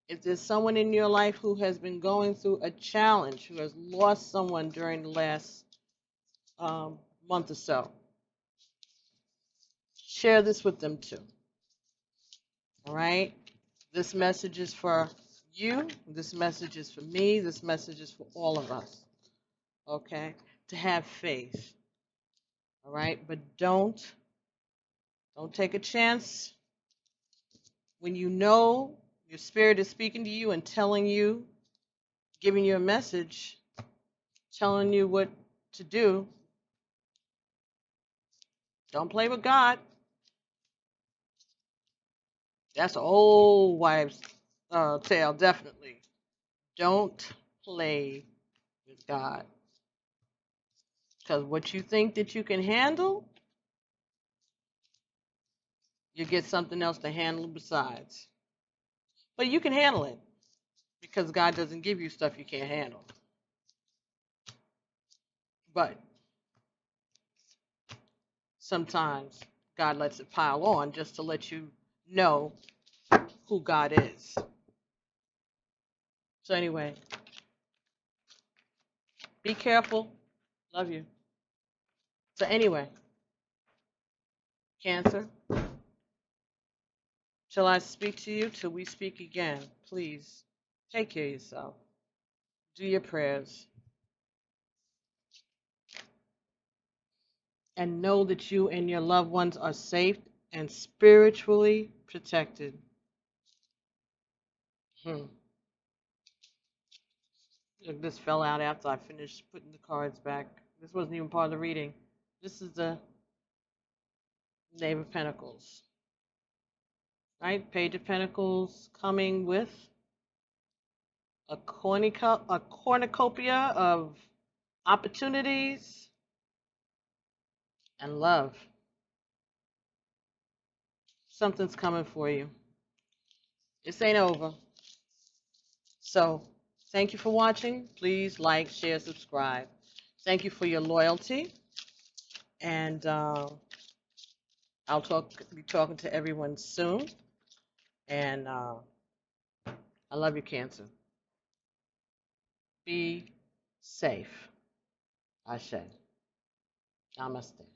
Speaker 1: If there's someone in your life who has been going through a challenge, who has lost someone during the last month or so, share this with them too. All right? This message is for you. This message is for me. This message is for all of us. Okay? To have faith. All right? But don't take a chance when you know your spirit is speaking to you and telling you, giving you a message, telling you what to do. Don't play with God. That's an old wives' tale, definitely. Don't play with God. Because what you think that you can handle, you get something else to handle besides. But you can handle it because God doesn't give you stuff you can't handle. But sometimes God lets it pile on just to let you know who God is. So anyway, Be careful. Love you. So anyway, Cancer, till I speak to you, till we speak again, please take care of yourself. Do your prayers. And know that you and your loved ones are safe and spiritually protected. This fell out after I finished putting the cards back. This wasn't even part of the reading. This is the Knave of Pentacles. Right? Page of Pentacles coming with a cornucopia of opportunities and love. Something's coming for you. This ain't over. So, thank you for watching. Please like, share, subscribe. Thank you for your loyalty. And I'll be talking to everyone soon. And I love you, Cancer. Be safe. Ashe. Namaste.